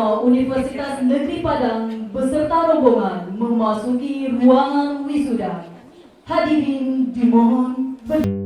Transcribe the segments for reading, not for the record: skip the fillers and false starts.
Mahasiswa Universitas Negeri Padang beserta rombongan memasuki ruangan wisuda. Hadirin dimohon berdiri.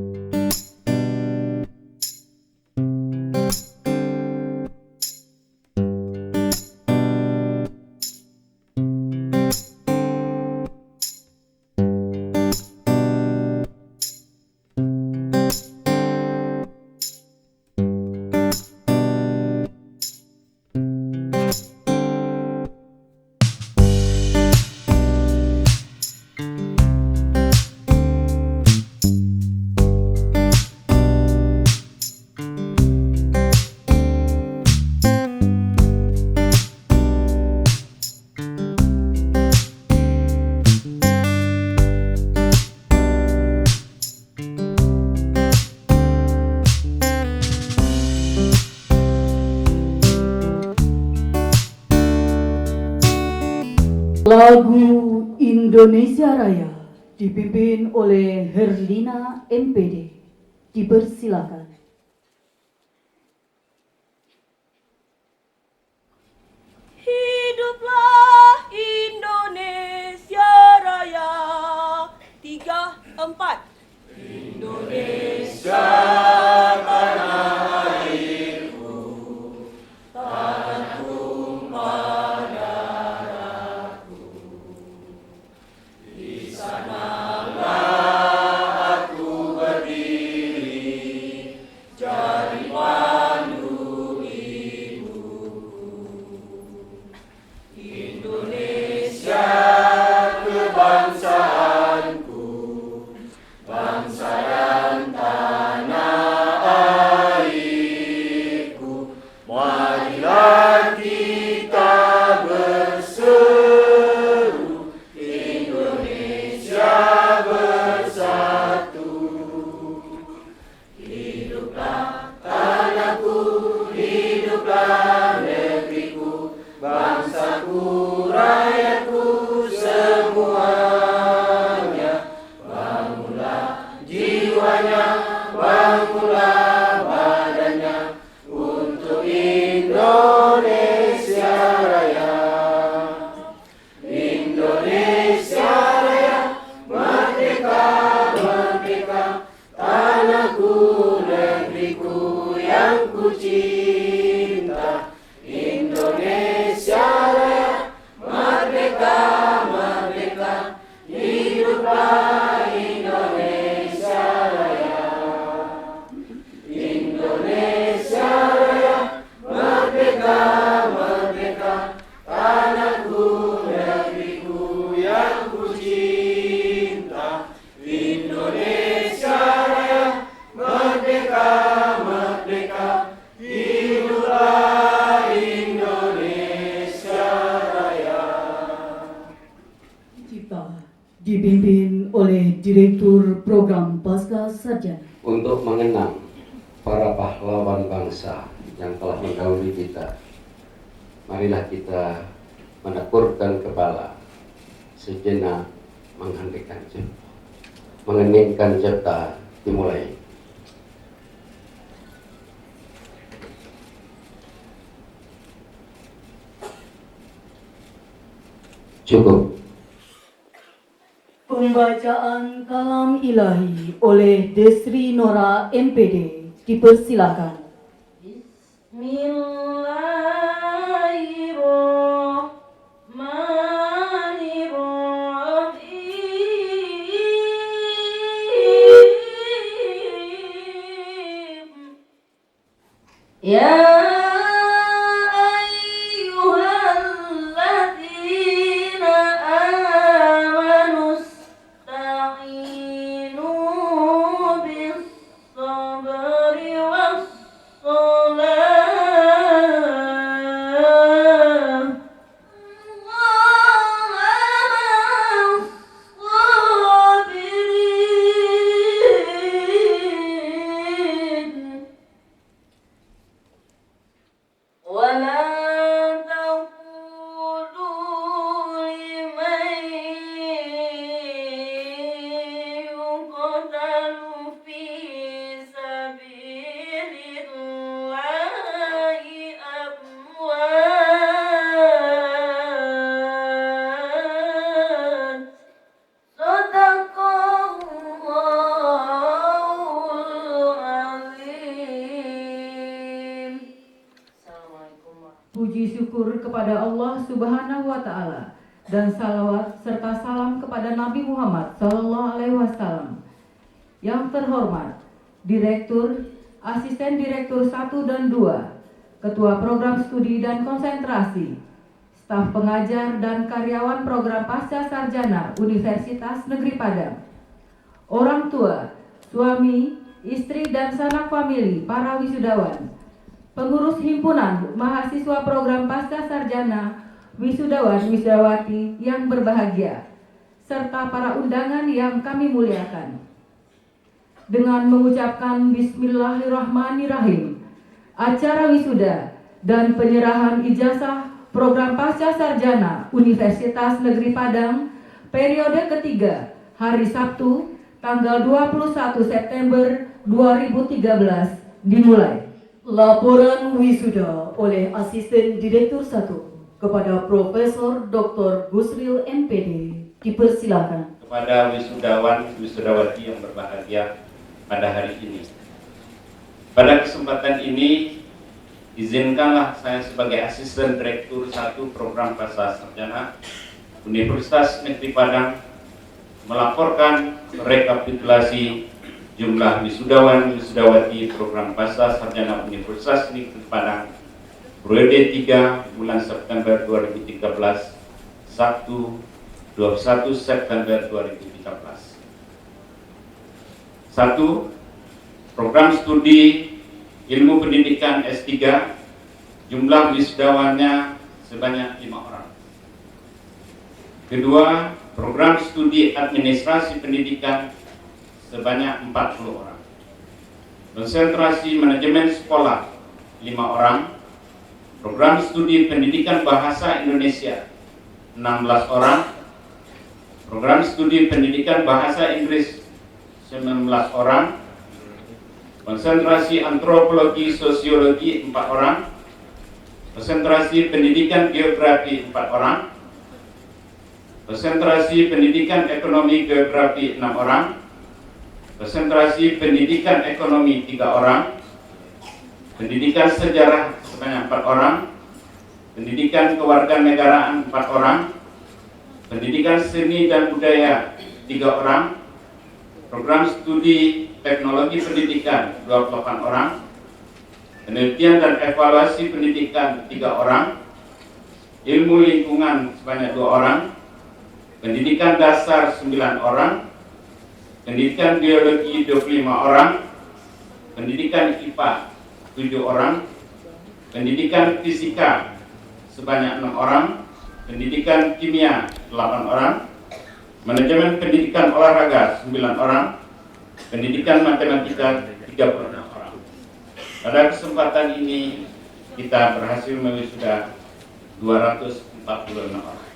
Lagu Indonesia Raya dipimpin oleh Herlina MPD. Dipersilakan. Hiduplah Indonesia Raya. 3, 4. Indonesia tanah airku, tanah tumpah darahku. Di sanalah aku berdiri, jadi pandu ibuku. Indonesia kebangsaanku, bangsa dan tanah airku. Marilah kita berseru, Indonesia bersatu. Hiduplah tanahku, hiduplah negeriku, bangsaku, rakyatku semuanya. Bangunlah jiwanya, bangunlah badannya untuk Indonesia Raya. Indonesia Raya, merdeka, merdeka, tanahku, negeriku yang ku cinta. Indonesia Raya, merdeka, merdeka, hiduplah Indonesia Raya. Indonesia Raya, merdeka, merdeka, tanahku, negeriku yang ku cinta. Indonesia Raya, merdeka, merdeka, hiduplah Indonesia Raya. Cipta dipimpin oleh Direktur Program Pasca Sarjana. Untuk mengenang para pahlawan bangsa yang telah mendahului kita, marilah kita menekurkan kepala sejenak, mengheningkan cipta, mengeningkan cipta. Dimulai. Cukup. Pembacaan kalam ilahi oleh Desri Nora MPD. Dipersilakan. Bismillahirrahmanirrahim. Ya ayyuhalladzina amanu ista'inu bis sabri was salat. Allah Subhanahu wa Ta'ala, dan salawat serta salam kepada Nabi Muhammad Sallallahu Alaihi Wasallam. Yang terhormat Direktur, Asisten Direktur 1 dan 2, Ketua Program Studi dan Konsentrasi, staf pengajar dan karyawan program Pasca Sarjana Universitas Negeri Padang, orang tua, suami, istri dan sanak famili para wisudawan, pengurus himpunan mahasiswa program Pasca Sarjana, wisudawan wisudawati yang berbahagia, serta para undangan yang kami muliakan. Dengan mengucapkan Bismillahirrahmanirrahim, acara wisuda dan penyerahan ijazah program Pasca Sarjana Universitas Negeri Padang periode ketiga hari Sabtu tanggal 21 September 2013 dimulai. Laporan wisuda oleh Asisten Direktur 1 kepada Profesor Dr. Gusril MPD dipersilakan. Kepada wisudawan wisudawati yang berbahagia pada hari ini. Pada kesempatan ini, izinkanlah saya sebagai Asisten Direktur 1 Program Pasca Sarjana Universitas Negeri Padang melaporkan rekapitulasi jumlah wisudawan wisudawati Program Pasca Sarjana Universitas Negeri Padang periode 3 bulan September 2013 Sabtu 21 September 2013. 1. Program studi ilmu pendidikan S3, jumlah wisudawannya sebanyak 5 orang. Kedua, program studi administrasi pendidikan sebanyak 40 orang. Konsentrasi manajemen sekolah 5 orang. Program studi pendidikan bahasa Indonesia 16 orang. Program studi pendidikan bahasa Inggris 19 orang. Konsentrasi antropologi sosiologi 4 orang. Konsentrasi pendidikan geografi 4 orang. Konsentrasi pendidikan ekonomi geografi 6 orang. Konsentrasi pendidikan ekonomi 3 orang. Pendidikan sejarah sebanyak 4 orang. Pendidikan kewarganegaraan 4 orang. Pendidikan seni dan budaya 3 orang. Program studi teknologi pendidikan 28 orang. Penelitian dan evaluasi pendidikan 3 orang. Ilmu lingkungan sebanyak 2 orang. Pendidikan dasar 9 orang. Pendidikan biologi 25 orang. Pendidikan IPA 7 orang. Pendidikan fisika sebanyak 6 orang. Pendidikan kimia 8 orang. Manajemen pendidikan olahraga 9 orang. Pendidikan matematika 36 orang. Pada kesempatan ini kita berhasil mewisuda 246 orang.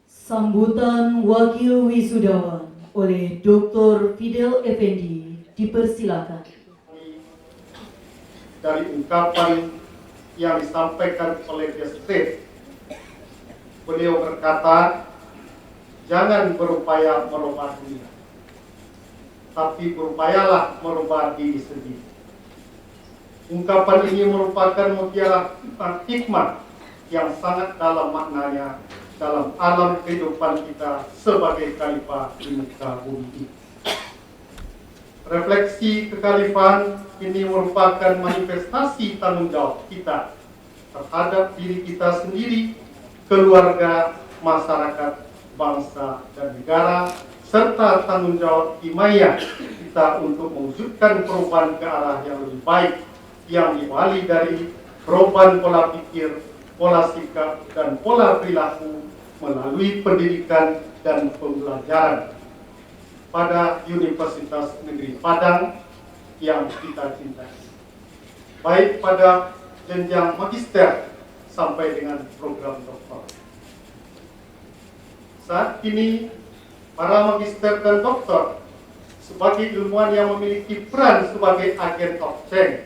Sambutan Wakil Wisudawan oleh Dr. Fidel Effendi dipersilakan. Dari ungkapan yang disampaikan oleh Gestet, beliau berkata, jangan berupaya merubah dunia, tapi berupayalah merubah diri sendiri. Ungkapan ini merupakan mutiara hikmat yang sangat dalam maknanya dalam alam kehidupan kita sebagai khalifah di muka bumi ini. Refleksi kekhalifahan ini merupakan manifestasi tanggung jawab kita terhadap diri kita sendiri, keluarga, masyarakat, bangsa, dan negara, serta tanggung jawab himayah kita untuk mewujudkan perubahan ke arah yang lebih baik yang diawali dari perubahan pola pikir, pola sikap, dan pola perilaku melalui pendidikan dan pembelajaran pada Universitas Negeri Padang yang kita cintai, baik pada jenjang magister sampai dengan program doktor. Saat ini, para magister dan doktor sebagai ilmuwan yang memiliki peran sebagai agen of change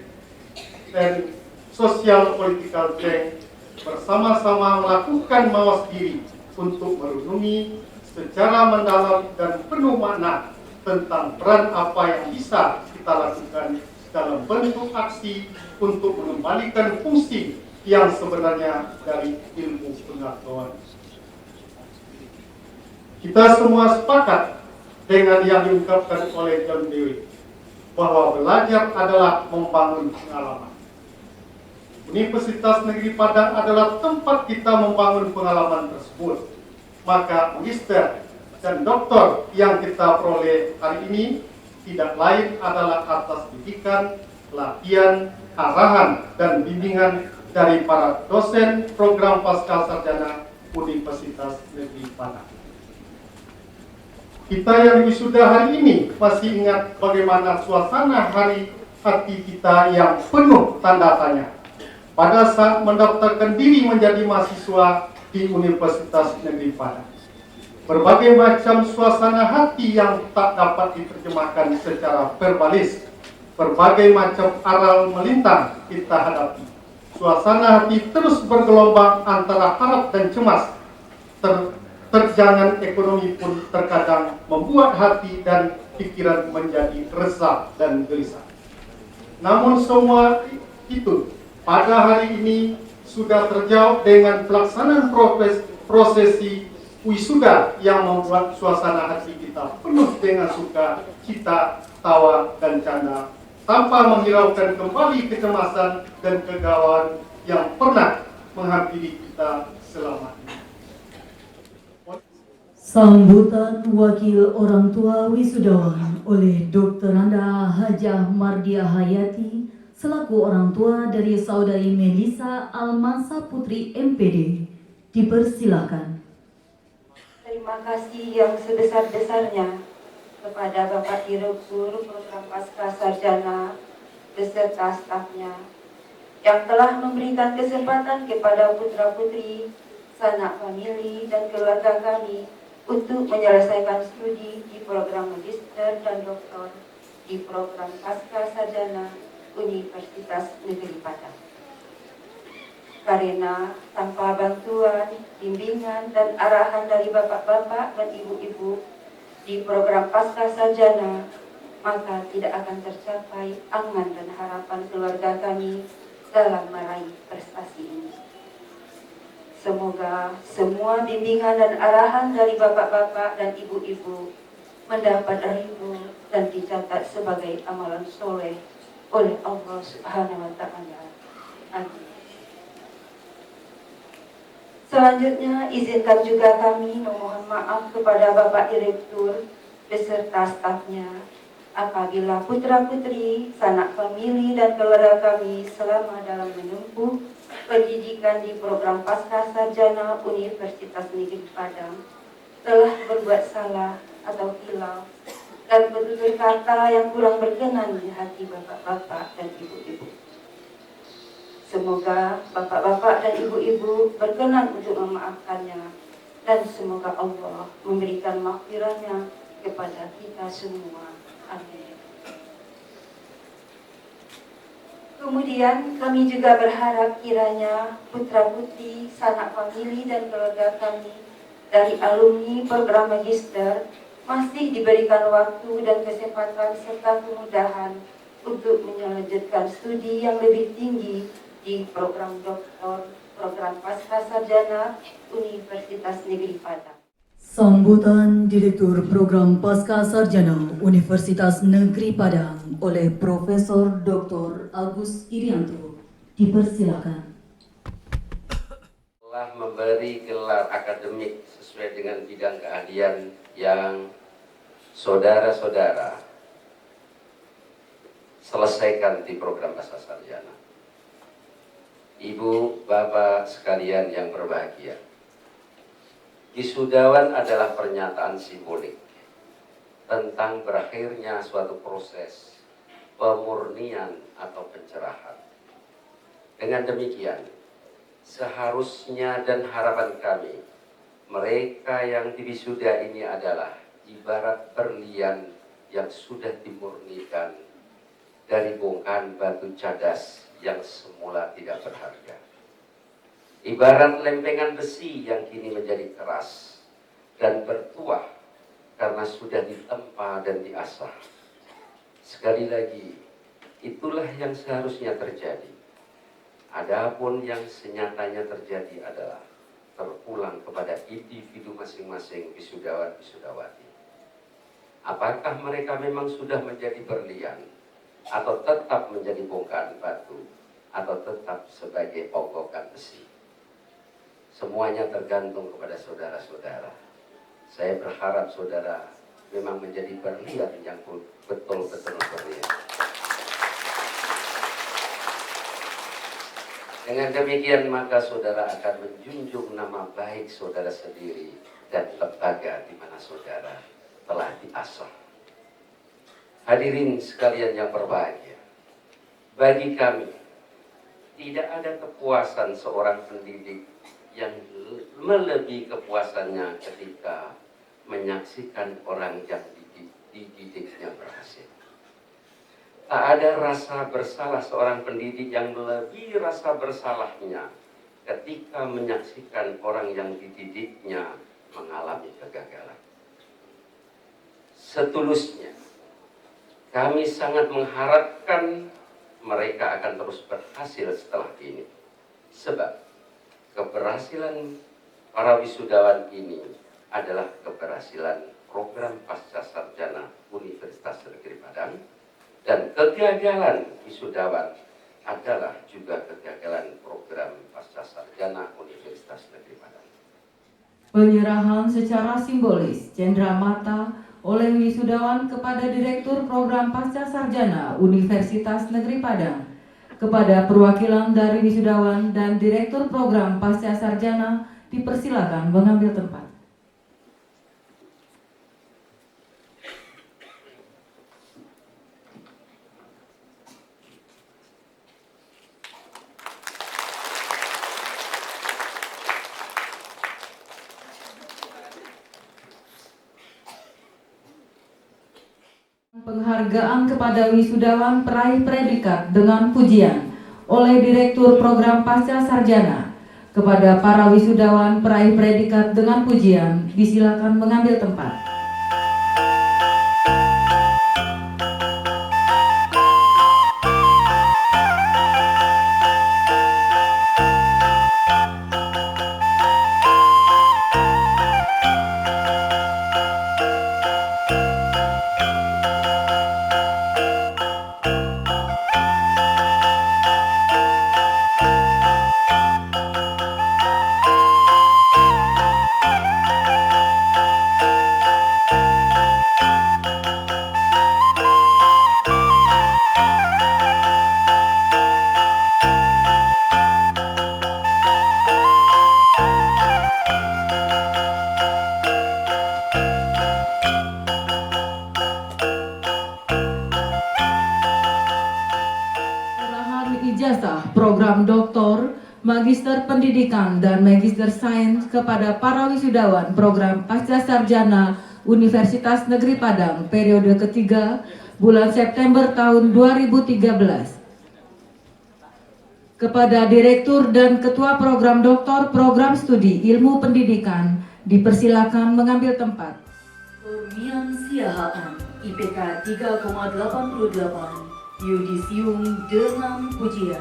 dan social political change bersama-sama melakukan mawas diri untuk merenungi secara mendalam dan penuh makna tentang peran apa yang bisa kita lakukan dalam bentuk aksi untuk mengembalikan fungsi yang sebenarnya dari ilmu pengetahuan. Kita semua sepakat dengan yang diungkapkan oleh John Dewey bahwa belajar adalah membangun pengalaman. Universitas Negeri Padang adalah tempat kita membangun pengalaman tersebut. Maka magister dan doktor yang kita peroleh hari ini tidak lain adalah atas didikan, pelatihan, arahan, dan bimbingan dari para dosen program Pascasarjana Universitas Negeri Padang. Kita yang wisuda hari ini masih ingat bagaimana suasana hati kita yang penuh tanda tanya pada saat mendaftarkan diri menjadi mahasiswa di Universitas Negeri Padang. Berbagai macam suasana hati yang tak dapat diterjemahkan secara verbalis, berbagai macam aral melintang kita hadapi. Suasana hati terus bergelombang antara harap dan cemas. Terjangan ekonomi pun terkadang membuat hati dan pikiran menjadi resah dan gelisah. Namun semua itu pada hari ini sudah terjawab dengan pelaksanaan prosesi wisuda yang membuat suasana hati kita penuh dengan suka, cita, tawa, dan canda, tanpa menghiraukan kembali kecemasan dan kegalauan yang pernah menghampiri kita selama ini. Sambutan Wakil Orang Tua Wisudawan oleh Dr. Anda Hajah Mardia Hayati selaku orang tua dari saudari Melisa Almansa Putri MPD. Dipersilakan. Terima kasih yang sebesar-besarnya kepada Bapak Direktur Program Pascasarjana beserta stafnya yang telah memberikan kesempatan kepada putra-putri, sanak famili, dan keluarga kami untuk menyelesaikan studi di program magister dan doktor di program Pascasarjana Universitas Negeri Padang. Karena tanpa bantuan, bimbingan, dan arahan dari bapak-bapak dan ibu-ibu di program Pascasarjana, maka tidak akan tercapai angan dan harapan keluarga kami dalam meraih prestasi ini. Semoga semua bimbingan dan arahan dari bapak-bapak dan ibu-ibu mendapat ridho dan dicatat sebagai amalan soleh oleh Allah Subhanahu wa Ta'ala. Amin. Selanjutnya, izinkan juga kami memohon maaf kepada Bapak Direktur beserta stafnya apabila putra-putri, sanak famili, dan keluarga kami selama dalam menempuh pendidikan di program Pascasarjana Universitas Negeri Padang telah berbuat salah atau hilang dan bertutur kata yang kurang berkenan di hati bapak-bapak dan ibu-ibu. Semoga bapak-bapak dan ibu-ibu berkenan untuk memaafkannya, dan semoga Allah memberikan maghfirahnya kepada kita semua. Amin. Kemudian kami juga berharap kiranya putra-putri, sanak famili, dan keluarga kami dari alumni program magister masih diberikan waktu dan kesempatan serta kemudahan untuk melanjutkan studi yang lebih tinggi di program doktor, program Pascasarjana Universitas Negeri Padang. Sambutan Direktur Program Pascasarjana Universitas Negeri Padang oleh Profesor Dr. Agus Irianto. Dipersilakan. Telah memberi gelar akademik sesuai dengan bidang keahlian yang saudara-saudara selesaikan di program Pascasarjana. Ibu, bapak sekalian yang berbahagia, wisudawan adalah pernyataan simbolik tentang berakhirnya suatu proses pemurnian atau pencerahan. Dengan demikian, seharusnya dan harapan kami, mereka yang diwisuda ini adalah ibarat berlian yang sudah dimurnikan dari bongkahan batu cadas yang semula tidak berharga. Ibarat lempengan besi yang kini menjadi keras dan bertuah karena sudah ditempa dan diasah. Sekali lagi, itulah yang seharusnya terjadi. Adapun yang senyatanya terjadi adalah terulang kepada individu masing-masing wisudawan-wisudawati. Apakah mereka memang sudah menjadi berlian, atau tetap menjadi bongkahan batu, atau tetap sebagai onggokan besi? Semuanya tergantung kepada saudara-saudara. Saya berharap saudara memang menjadi berlian yang betul-betul berlian. Dengan demikian maka saudara akan menjunjung nama baik saudara sendiri dan lembaga di mana saudara telah diasah. Hadirin sekalian yang berbahagia, bagi kami tidak ada kepuasan seorang pendidik yang melebihi kepuasannya ketika menyaksikan orang yang dididiknya berhasil. Tak ada rasa bersalah seorang pendidik yang melebihi rasa bersalahnya ketika menyaksikan orang yang dididiknya mengalami kegagalan. Setulusnya, kami sangat mengharapkan mereka akan terus berhasil setelah ini. Sebab keberhasilan para wisudawan ini adalah keberhasilan program pasca sarjana Universitas Negeri Padang, dan kegagalan wisudawan adalah juga kegagalan program pasca sarjana Universitas Negeri Padang. Penyerahan secara simbolis cenderamata oleh wisudawan kepada Direktur Program Pasca Sarjana Universitas Negeri Padang, kepada perwakilan dari wisudawan dan Direktur Program Pasca Sarjana dipersilakan mengambil tempat. Penghargaan kepada wisudawan peraih predikat dengan pujian oleh Direktur Program Pasca Sarjana. Kepada para wisudawan peraih predikat dengan pujian, disilakan mengambil tempat. Ijazah program doktor, magister pendidikan dan magister sains kepada para wisudawan program pasca sarjana Universitas Negeri Padang periode ketiga bulan September tahun 2013. Kepada Direktur dan Ketua Program Doktor Program Studi Ilmu Pendidikan dipersilakan mengambil tempat. Kurnian Siahaan, IPK 3,88, yudisium dengan pujian.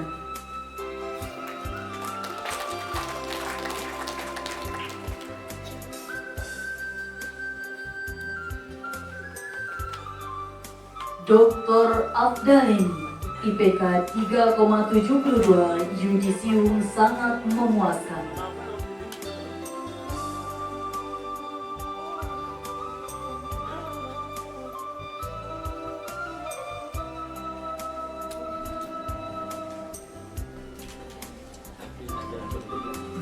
Dr. Afdalin, IPK 3,72, yudisium sangat memuaskan.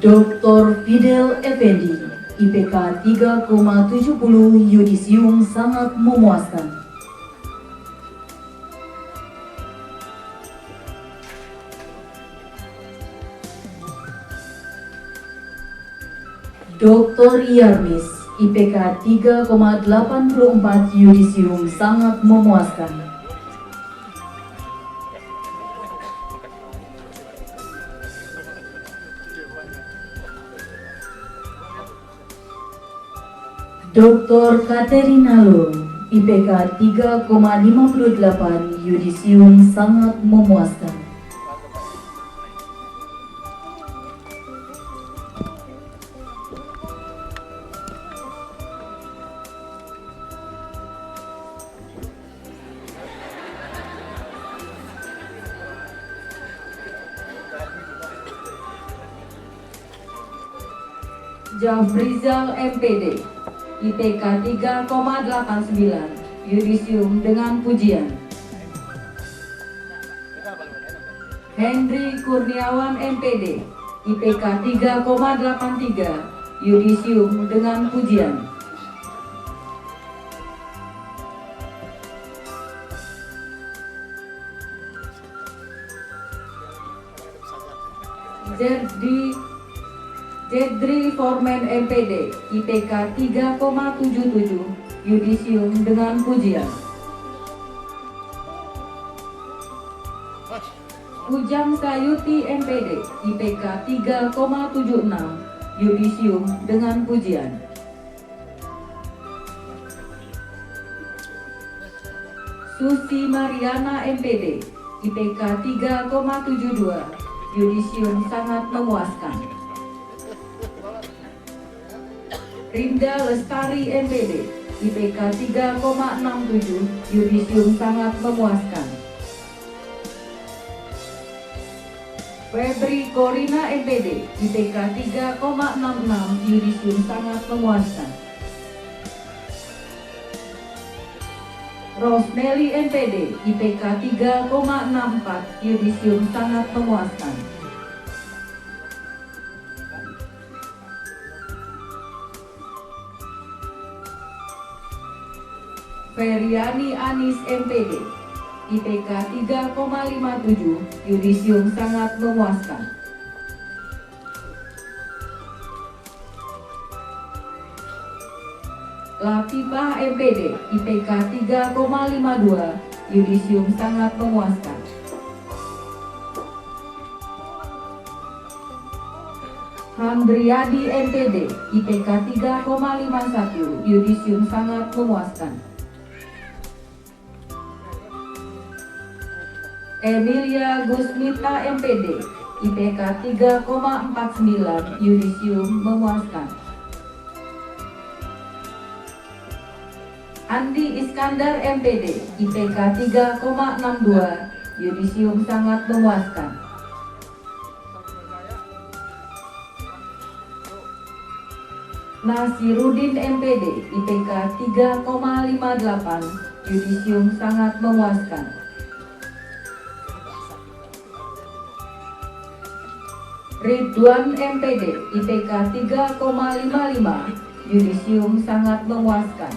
Dr. Fidel Effendi, IPK 3,70, yudisium sangat memuaskan. Dr. Yarmis, IPK 3,84, yudisium sangat memuaskan. Dr. Katerina Lo, IPK 3,58, yudisium sangat memuaskan. Jafrizal MPD, IPK 3,89, yudisium dengan pujian. Hendri Kurniawan MPD, IPK 3,83, yudisium dengan pujian. Jedri Formen MPD, IPK 3,77, yudisium dengan pujian. Ujang Sayuti MPD, IPK 3,76, yudisium dengan pujian. Susi Mariana MPD, IPK 3,72, yudisium sangat memuaskan. Rinda Lestari MPD, IPK 3,67, yudisium sangat memuaskan. Febri Corina MPD, IPK 3,66, yudisium sangat memuaskan. Rosnelly MPD, IPK 3,64, yudisium sangat memuaskan. Feriani Anis MPD, IPK 3,57, yudisium sangat memuaskan. Latifah MPD, IPK 3,52, yudisium sangat memuaskan. Handriadi MPD, IPK 3,51, yudisium sangat memuaskan. Emilia Gusmita MPD, IPK 3,49, yudisium memuaskan. Andi Iskandar MPD, IPK 3,62, yudisium sangat memuaskan. Nasirudin MPD, IPK 3,58, yudisium sangat memuaskan. Ridwan MPD, IPK 3,55, yudisium sangat memuaskan.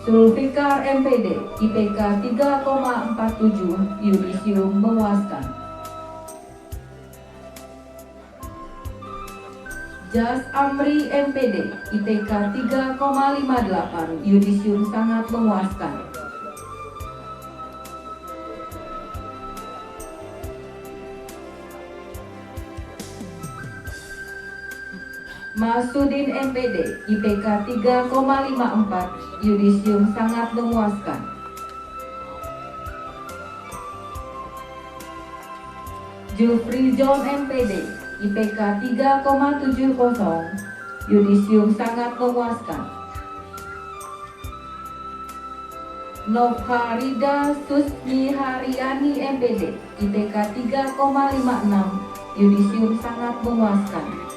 Zulfikar MPD, IPK 3,47, yudisium memuaskan. Jas Amri MPD, IPK 3,58, yudisium sangat memuaskan. Masudin MPD, IPK 3,54, yudisium sangat memuaskan. Jufri John MPD, IPK 3,70, yudisium sangat memuaskan. Novharida Susmi Haryani MPD, IPK 3,56, yudisium sangat memuaskan.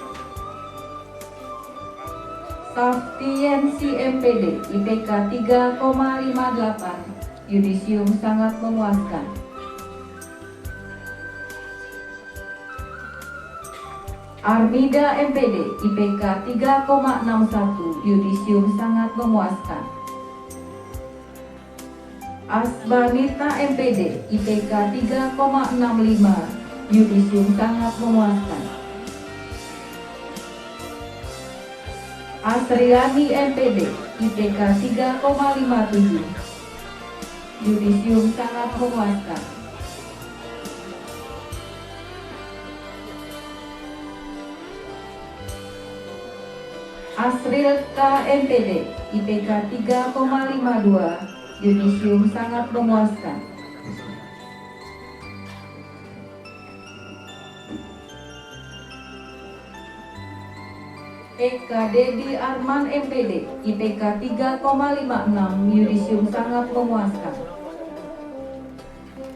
Saftiensi MPD, IPK 3,58, yudisium sangat memuaskan. Armida MPD, IPK 3,61, yudisium sangat memuaskan. Asbanita MPD, IPK 3,65, yudisium sangat memuaskan. Asriani MPD, IPK 3,57, yudisium sangat memuaskan. Asril K MPD, IPK 3,52, yudisium sangat memuaskan. Eka Dedi Arman MPD, IPK 3,56, yudisium sangat memuaskan.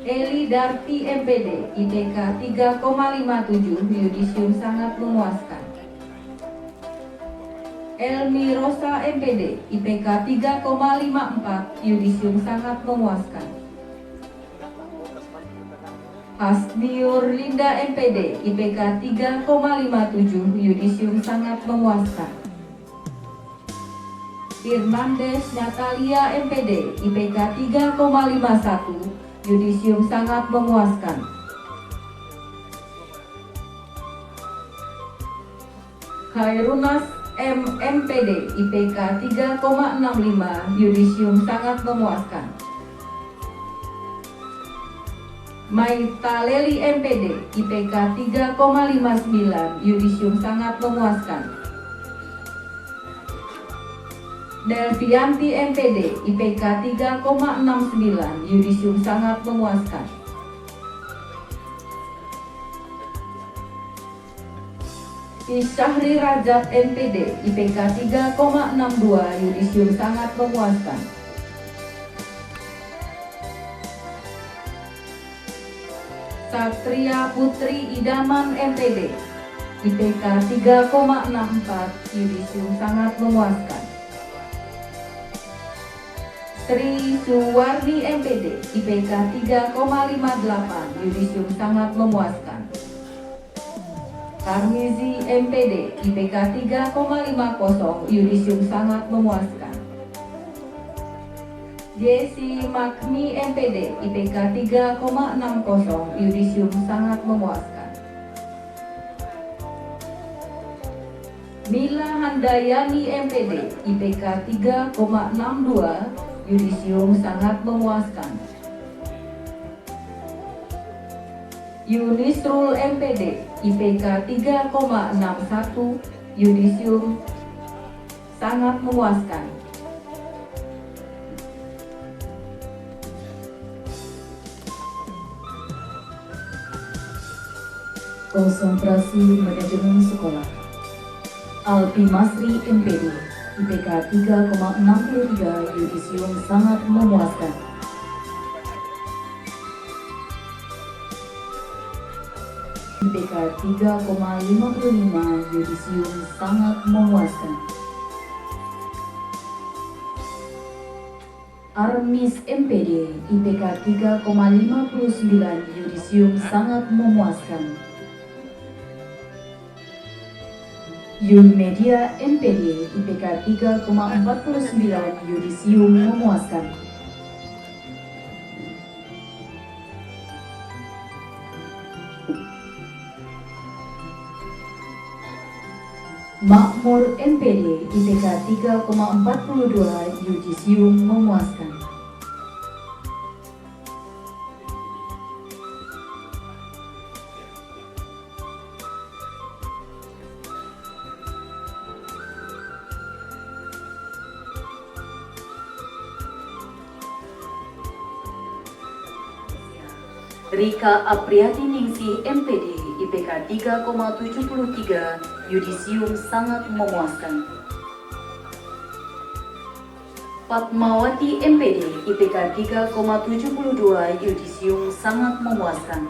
Eli Darti MPD, IPK 3,57, yudisium sangat memuaskan. Elmi Rosa MPD, IPK 3,54, yudisium sangat memuaskan. Hasniur Linda MPD, IPK 3,57, yudisium sangat memuaskan. Firmandes Natalia MPD, IPK 3,51, yudisium sangat memuaskan. Khairunas MPD, IPK 3,65, yudisium sangat memuaskan. Maita Leli MPD, IPK 3,59, yudisium sangat memuaskan. Delvianti MPD, IPK 3,69, yudisium sangat memuaskan. Syahri Rajab MPD, IPK 3,62, yudisium sangat memuaskan. Satria Putri Idaman MPD, IPK 3,64, yudisium sangat memuaskan. Sri Suwarni MPD, IPK 3,58, yudisium sangat memuaskan. Tarmizi MPD, IPK 3,50, yudisium sangat memuaskan. Jesse Makmi MPD, IPK 3,60, yudisium sangat memuaskan. Mila Handayani MPD, IPK 3,62, yudisium sangat memuaskan. Yunisrul MPD, IPK 3,61, yudisium sangat memuaskan. Konsentrasi Manajemen Sekolah. Alpi Masri MPD, IPK 3,63, yudisium sangat memuaskan. IPK 3,55, yudisium sangat memuaskan. Armis MPD, IPK 3,59, yudisium sangat memuaskan. Yun Media MPD, IPK 3,49, yudisium memuaskan. Makmur MPD, IPK 3,42, yudisium memuaskan. Rika Apriati Ningsih MPD, IPK 3,73, yudisium sangat memuaskan. Fatmawati MPD, IPK 3,72, yudisium sangat memuaskan.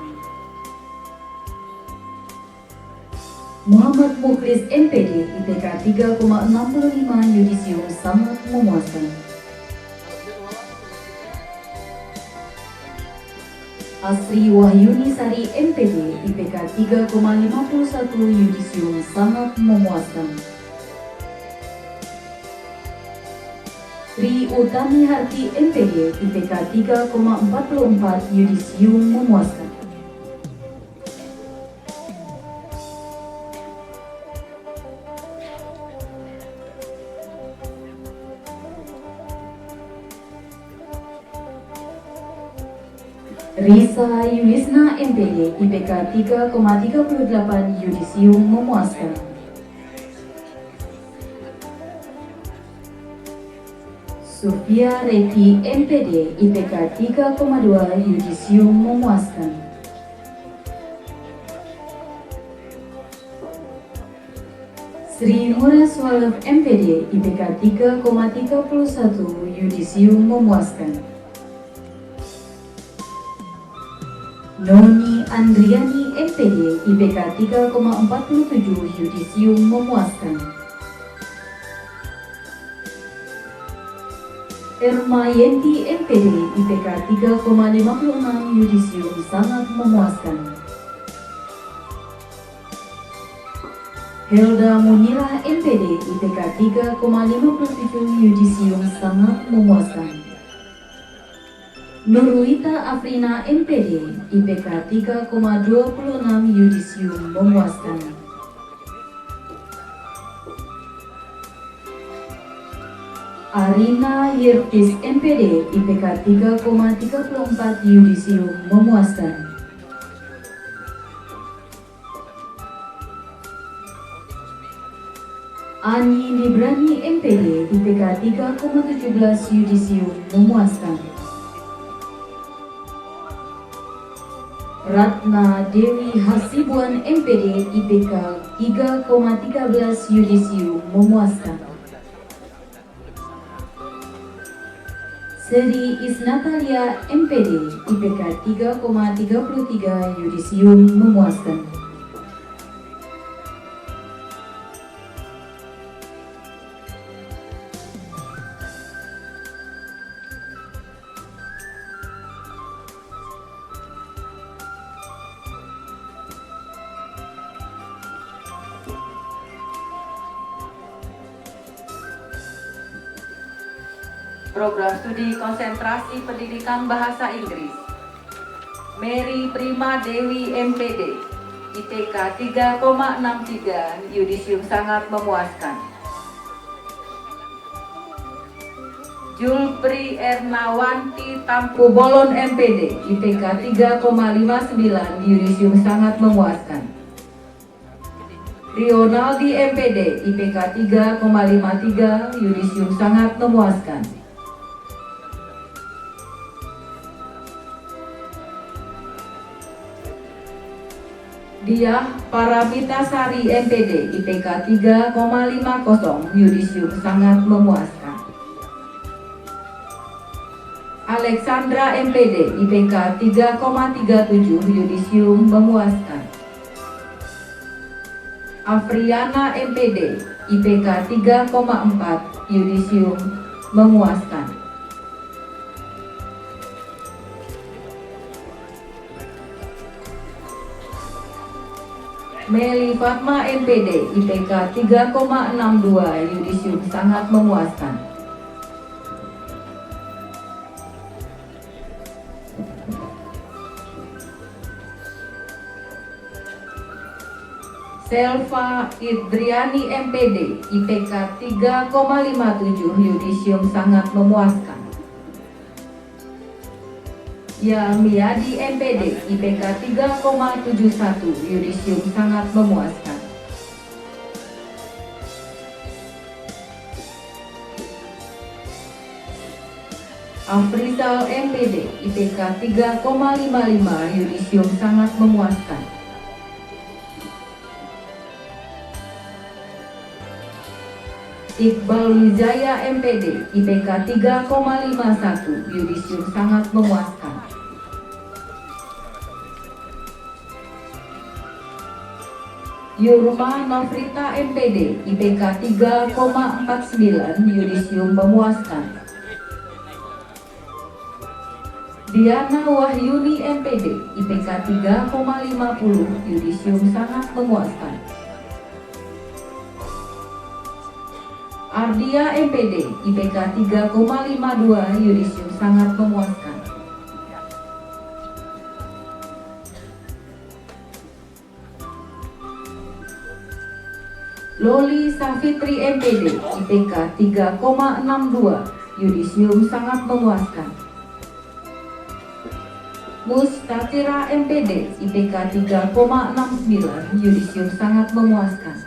Muhammad Mukhlis MPD, IPK 3,65, yudisium sangat memuaskan. Asri Wahyuni Sari MPD, IPK 3,51, yudisium sangat memuaskan. Tri Utami Harti MPD, IPK 3,44, yudisium memuaskan. Risa Yulisna MPD, IPK 3,38, yudisium memuaskan. Sofia Reti MPD, IPK 3,2, yudisium memuaskan. Sri Muraswalov MPD, IPK 3,31, yudisium memuaskan. Noni Andriani MPD IPK 3,47 yudisium memuaskan. Erma Yenti MPD IPK 3,56 yudisium sangat memuaskan. Helda Munira MPD IPK 3,57 yudisium sangat memuaskan. Nurwita Afrina MPD IPK 3,26 yudisium memuaskan. Arina Yirtis MPD IPK 3,34 yudisium memuaskan. Ani Librani MPD IPK 3,17 yudisium memuaskan. Ratna Dewi Hasibuan MPD IPK 3,13 yudisium memuaskan. Seri Isnatalia MPD IPK 3,33 yudisium memuaskan. Program Studi Konsentrasi Pendidikan Bahasa Inggris Mary Prima Dewi MPD IPK 3,63 yudisium sangat memuaskan. Julpri Ernawanti Tampu Bolon MPD IPK 3,59 yudisium sangat memuaskan. Rionaldi MPD IPK 3,53 yudisium sangat memuaskan. Diah Paramitasari MPD IPK 3,50 yudisium sangat memuaskan. Alexandra MPD IPK 3,37 yudisium memuaskan. Afriana MPD IPK 3,4 yudisium memuaskan. Meli Fatma MPD IPK 3,62 yudisium sangat memuaskan. Selva Idriani MPD IPK 3,57 yudisium sangat memuaskan. Yamiadi MPD IPK 3,71 yudisium sangat memuaskan. Afrizal MPD IPK 3,55 yudisium sangat memuaskan. Iqbal Wijaya MPD IPK 3,51 yudisium sangat memuaskan. Yurma Nofrita MPD IPK 3,49 yudisium memuaskan. Diana Wahyuni MPD IPK 3,50 yudisium sangat memuaskan. Ardia MPD IPK 3,52 yudisium sangat memuaskan. Loli Safitri MPD IPK 3,62 yudisium sangat memuaskan. Mustatira MPD IPK 3,69 yudisium sangat memuaskan.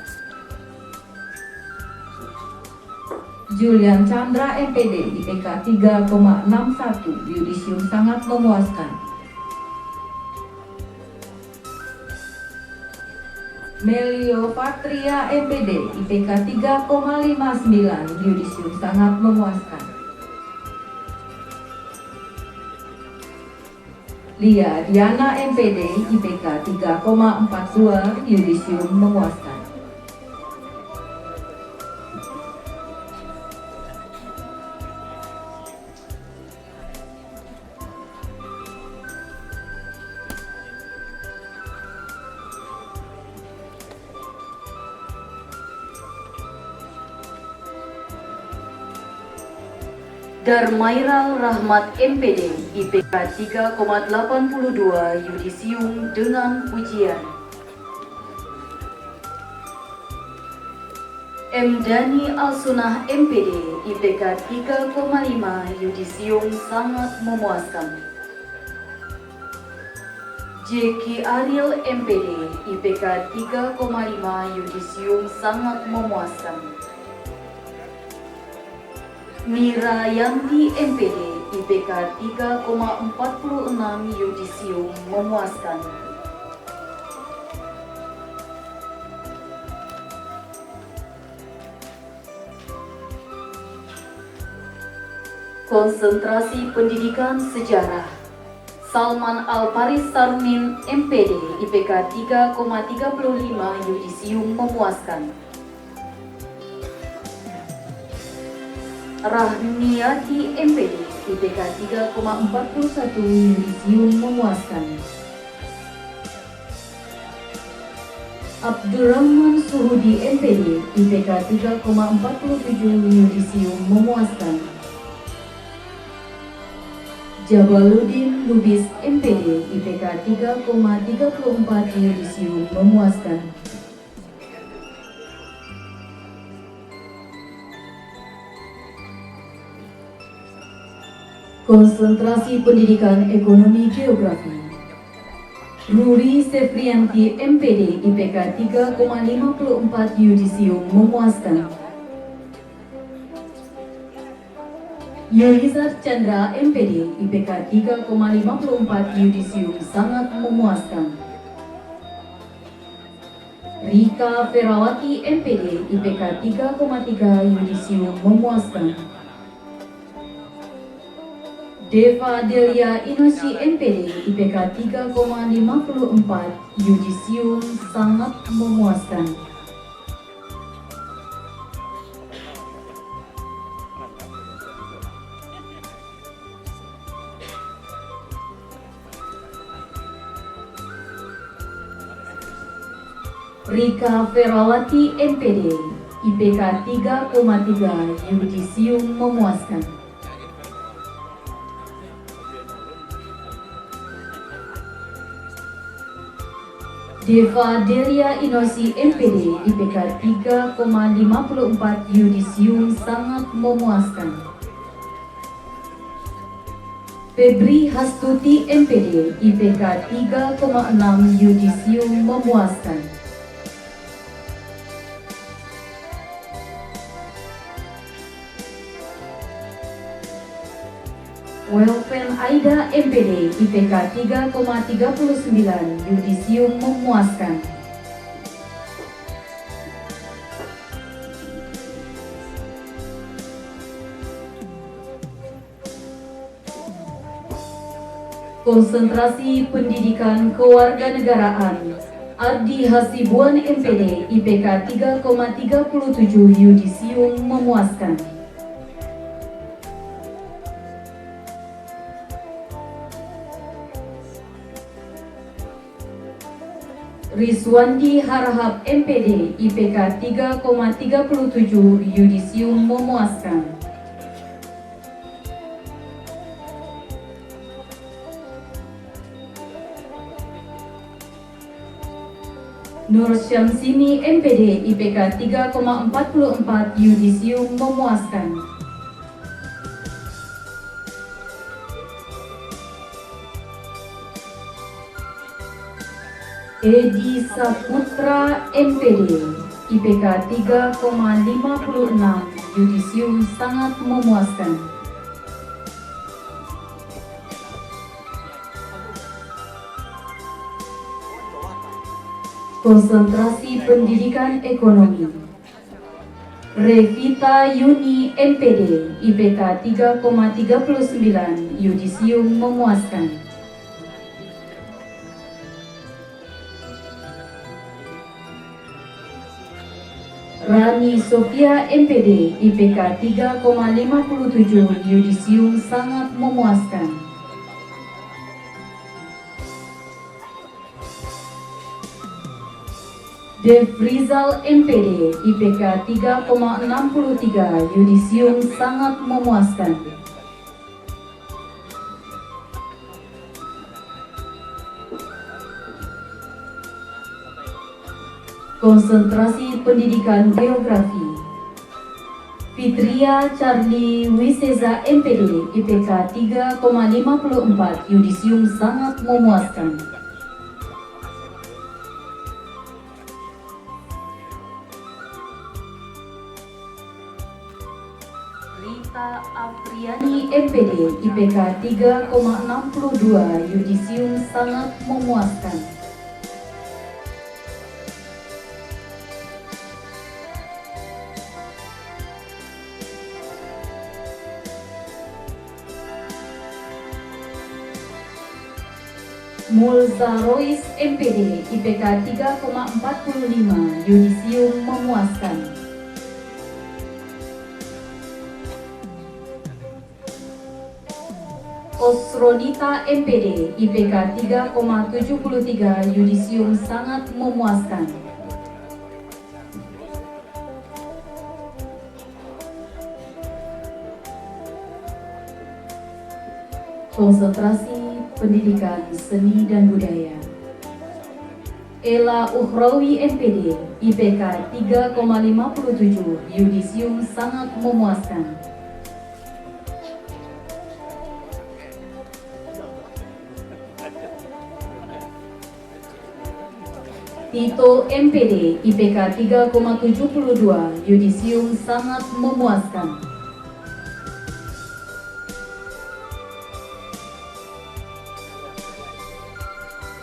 Julian Chandra MPD IPK 3,61 yudisium sangat memuaskan. Melio Patria MPD IPK 3,59 yudisium sangat memuaskan. Lia Diana MPD IPK 3,42, yudisium memuaskan. Darmairal Rahmat MPD IPK 3,82, yudisium dengan pujian. M. Dani Al-Sunah MPD IPK 3,5, yudisium sangat memuaskan. J.K. Ariel MPD IPK 3,5, yudisium sangat memuaskan. Mira Yanti MPD IPK 3,46, yudisium memuaskan. Konsentrasi Pendidikan Sejarah Salman Al-Faris Sarmin MPD IPK 3,35, yudisium memuaskan. Rahmiati MPD IPK 3,41, yudisium memuaskan. Abdurrahman Suhudi MPD IPK 3,47, yudisium memuaskan. Jabaluddin Lubis MPD IPK 3,34, yudisium memuaskan. Konsentrasi Pendidikan Ekonomi Geografi Ruri Sefrianti MPD IPK 3,54, yudisium memuaskan. Yulizar Chandra MPD IPK 3,54, yudisium sangat memuaskan. Rika Ferawati MPD IPK 3,3, yudisium memuaskan. Deva Delia Inosi MPD IPK 3,54, yudisium sangat memuaskan. Rika Ferawati MPD IPK 3,3, yudisium memuaskan. Deva Delia Inosi MPD IPK 3,54, yudisium sangat memuaskan. Febri Hastuti MPD IPK 3,6, yudisium memuaskan. Welpen Aida MPD IPK 3,39, yudisium memuaskan. Konsentrasi Pendidikan Kewarganegaraan Ardi Hasibuan MPD IPK 3,37, yudisium memuaskan. Rizwandi Harahap MPD IPK 3,37, yudisium memuaskan. Nur Syamsini MPD IPK 3,44, yudisium memuaskan. Edi Saputra MPD IPK 3,56, yudisium sangat memuaskan. Konsentrasi Pendidikan Ekonomi Revita Yuni MPD IPK 3,39, yudisium memuaskan. Rani Sofia MPD IPK 3,57 yudisium sangat memuaskan. Dev Rizal MPD IPK 3,63 yudisium sangat memuaskan. Konsentrasi Pendidikan Geografi. Fitria Charlie Wiseza MPD IPK 3,54 yudisium sangat memuaskan. Rita Afriani MPD IPK 3,62 yudisium sangat memuaskan. Mulza Rois MPD IPK 3,45 yudisium memuaskan. Osrodita MPD IPK 3,73 yudisium sangat memuaskan. Konsentrasi Pendidikan Seni dan Budaya. Ella Uhrawi MPD IPK 3,57 yudisium sangat memuaskan. Tito MPD IPK 3,72 yudisium sangat memuaskan.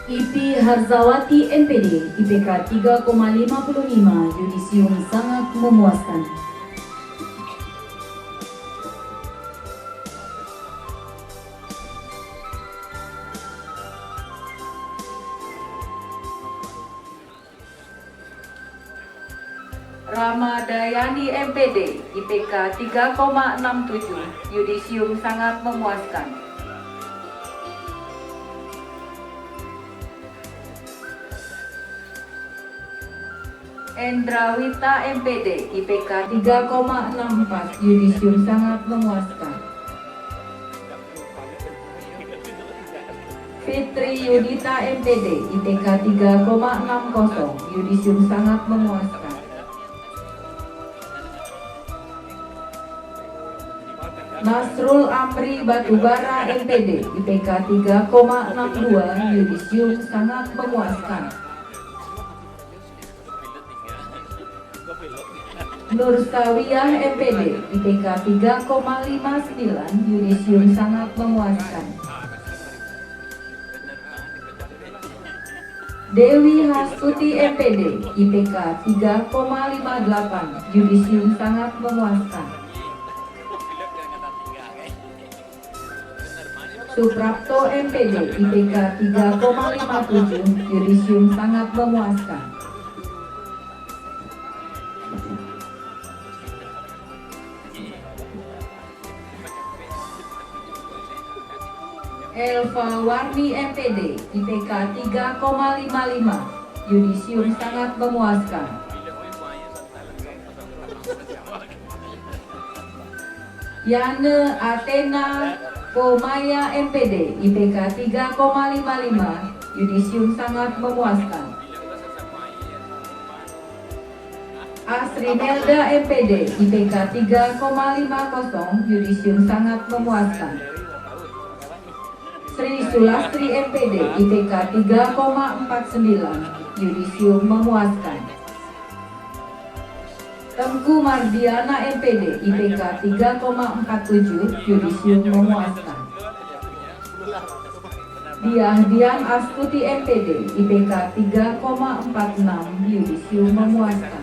Ipi Harzawati MPD IPK 3,55 yudisium sangat memuaskan. Ramadayani MPD IPK 3,67 yudisium sangat memuaskan. Endrawita MPD IPK 3,64 yudisium sangat memuaskan. Fitri Yudita MPD IPK 3,60 yudisium sangat memuaskan. Nasrul Amri Batubara MPD IPK 3,62 yudisium sangat memuaskan. Nur Sawiyah MPD IPK 3,59 yudisium sangat memuaskan. Dewi Hastuti MPD IPK 3,58 yudisium sangat memuaskan. Suprapto MPD IPK 3,57 yudisium sangat memuaskan. Elva Warni MPD IPK 3,55 yudisium sangat memuaskan. Yane Athena Komaya MPD IPK 3,55 yudisium sangat memuaskan. Asri Nelda MPD IPK 3,50 yudisium sangat memuaskan. Sri Sulastri MPD IPK 3,49 yudisium memuaskan. Tengku Mardiana MPD IPK 3,47 yudisium memuaskan. Diah Dian Astuti MPD IPK 3,46 yudisium memuaskan.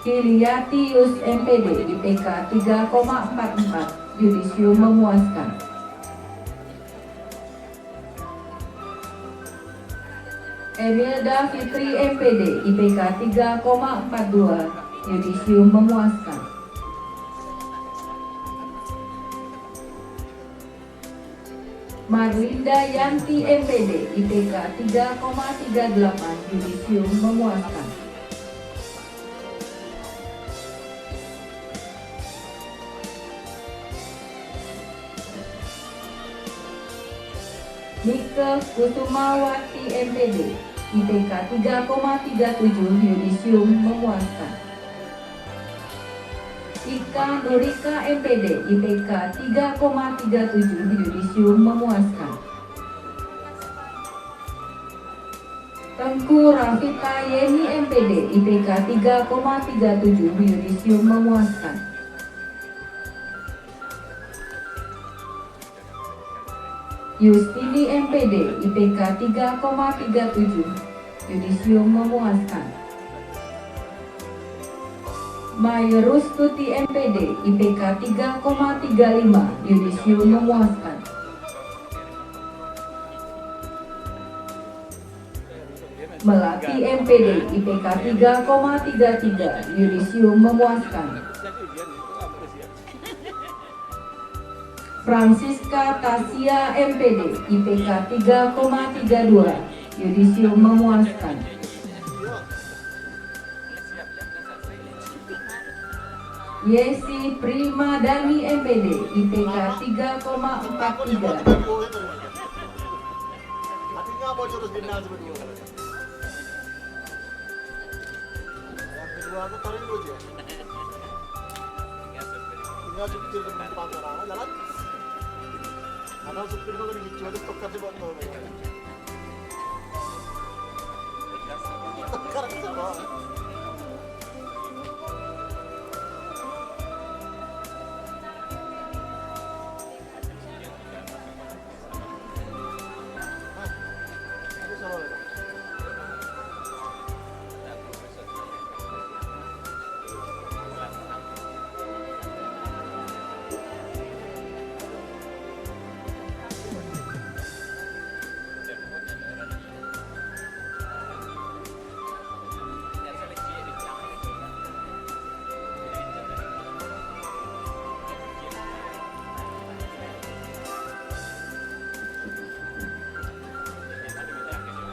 Kiliatius MPD IPK 3,44 yudisium memuaskan. Emilda Fitri MPD IPK 3,42, yudisium memuaskan. Marlinda Yanti MPD IPK 3,38, yudisium memuaskan. Nike Kusumawati MPD IPK 3,37, yudisium memuaskan. Ika Nurika MPD IPK 3,37, yudisium memuaskan. Tengku Rafita Yeni MPD IPK 3,37, yudisium memuaskan. Yustini MPD IPK 3,37, yudisium memuaskan. Mayerus Tuti MPD IPK 3,35, yudisium memuaskan. Melati MPD IPK 3,33, yudisium memuaskan. Francisca Tasia MPD IPK 3,32, yudisium memuaskan. Yesi Prima Dani MPD IPK 3,43.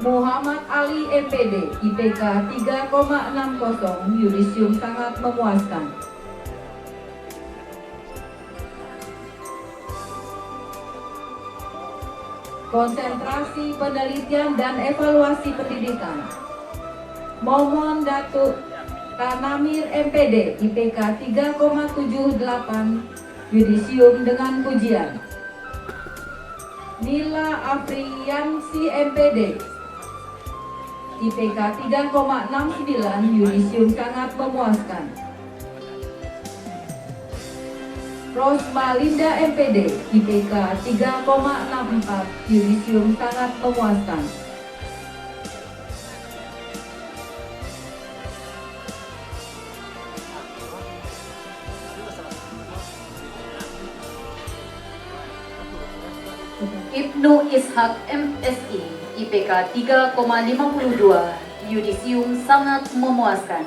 Muhammad Ali MPD IPK 3,60, yudisium sangat memuaskan. Konsentrasi penelitian dan evaluasi pendidikan. Momon Datuk Tanamir MPD IPK 3,78, yudisium dengan pujian. Nila Afriyansi MPD IPK 3,69, yudisium sangat memuaskan. Rosma Linda MPD IPK 3,64, yudisium sangat memuaskan. Ibnu Ishak MSI IPK 3,52, yudisium sangat memuaskan.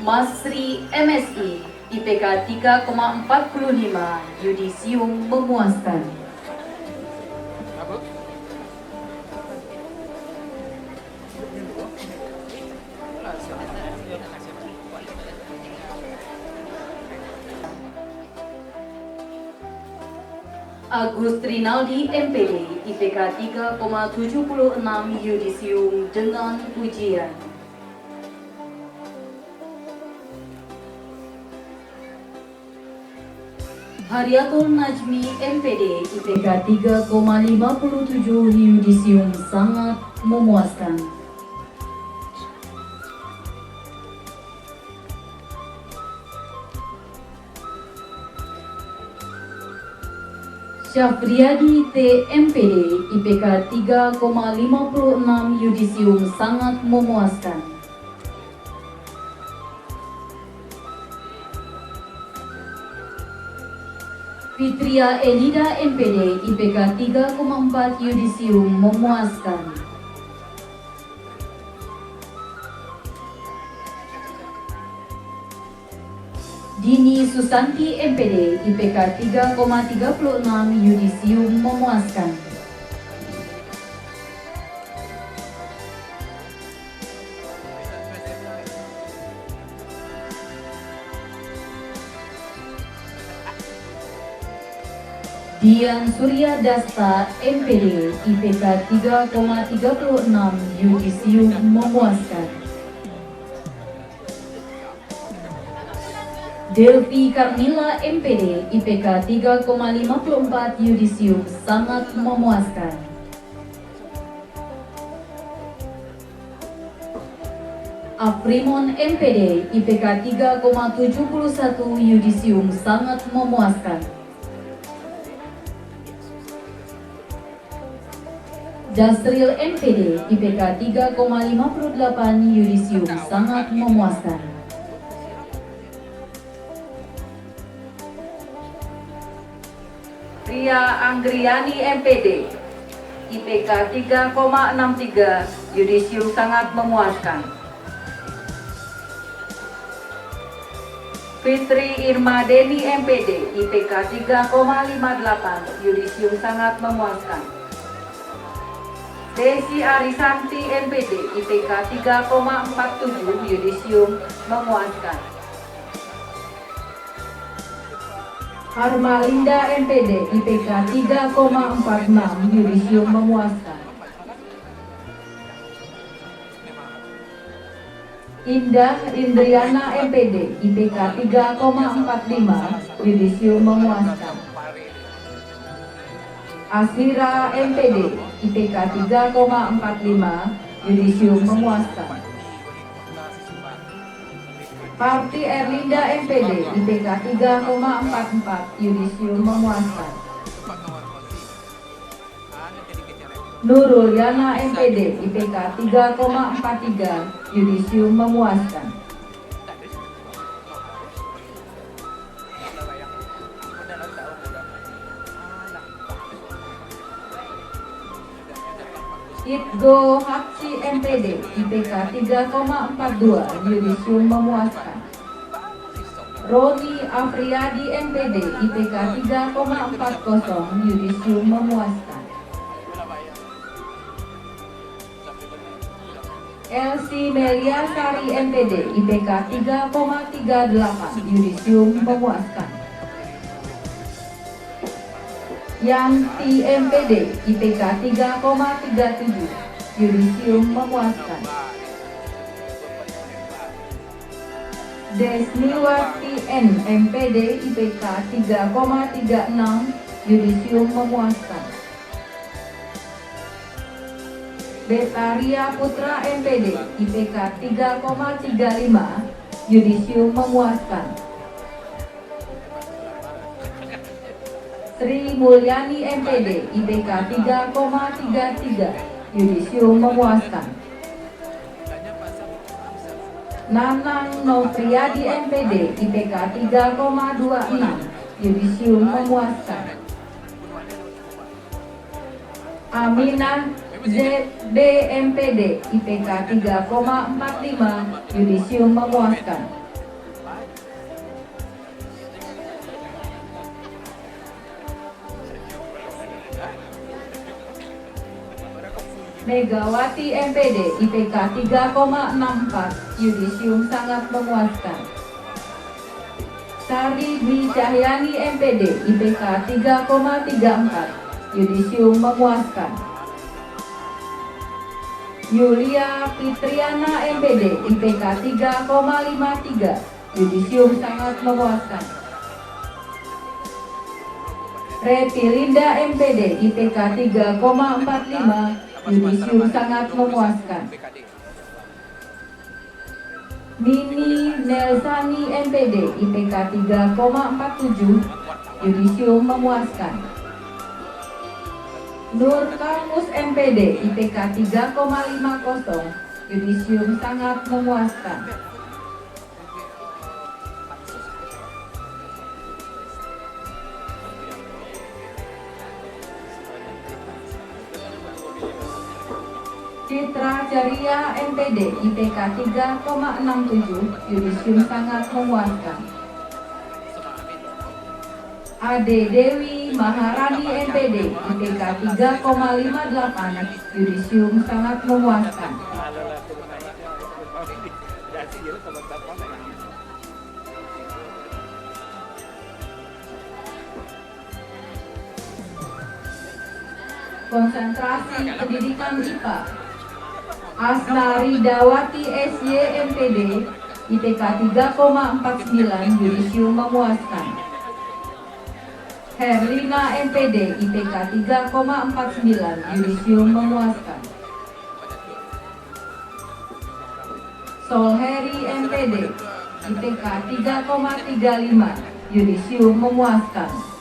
Masri MSI IPK 3,45, yudisium memuaskan. Agus Rinaldi MPD IPK 3,76, yudisium dengan pujian. Haryatul Najmi MPD IPK 3,57, yudisium sangat memuaskan. Syafriadi T MPD IPK 3,56, yudisium sangat memuaskan. Fitria Elida MPD IPK 3,4 Yudisium memuaskan. Dini Susanti MPD IPK 3,36 Yudisium memuaskan. Dian Surya Dasta MPD IPK 3,36 Yudisium memuaskan. Delvi Karmila MPD IPK 3,54 Yudisium sangat memuaskan. Afrimon MPD IPK 3,71 Yudisium sangat memuaskan. Dasril MPD IPK 3,58 Yudisium sangat memuaskan. Ria Anggriani MPD IPK 3,63 Yudisium sangat memuaskan. Fitri Irma Deni MPD IPK 3,58 Yudisium sangat memuaskan. Desi Arisanti MPD IPK 3,47 Yudisium memuaskan. Harmalinda MPD IPK 3,46 Yudisium memuaskan. Indah Indriana MPD IPK 3,45 Yudisium memuaskan. Asira MPD IPK 3,45 Yudisium memuaskan. Parti Erlinda MPD IPK 3,44 Yudisium memuaskan. Nurul Yana MPD IPK 3,43 Yudisium memuaskan. Itgo Hapsi MPD IPK 3,42 Yudisium memuaskan. Roni Afriadi MPD IPK 3,40 Yudisium memuaskan. Elsie Melia Sari MPD IPK 3,38 Yudisium memuaskan. Yanti MPD IPK 3,37 Yudisium memuaskan. Desniwati N MPD IPK 3,36 Yudisium memuaskan. Betaria Putra MPD IPK 3,35 Yudisium memuaskan. Sri Mulyani MPD IPK 3,33 Yudisium memuaskan. Nanang Novriyadi MPD IPK 3,26 Yudisium memuaskan. Aminah ZB MPD IPK 3,45 Yudisium memuaskan. Megawati MPD IPK 3,64 Yudisium sangat memuaskan. Sari Dwi Cahyani MPD IPK 3,34 Yudisium memuaskan. Yulia Fitriana MPD IPK 3,53 Yudisium sangat memuaskan. Retilinda MPD IPK 3,45 Yudisium sangat memuaskan. Nini Nelsani MPD IPK 3,47 Yudisium memuaskan. Nur Kamus MPD IPK 3,50 Yudisium sangat memuaskan. Citra Ceria MPD IPK 3,67, yudisium sangat memuaskan. Ade Dewi Maharani MPD IPK 3,58, yudisium sangat memuaskan. Konsentrasi pendidikan IPA. Asnari Dawati SY MPD IPK 3,49, yudisium memuaskan. Herlina MPD IPK 3,49, yudisium memuaskan. Solheri MPD IPK 3,35, yudisium memuaskan.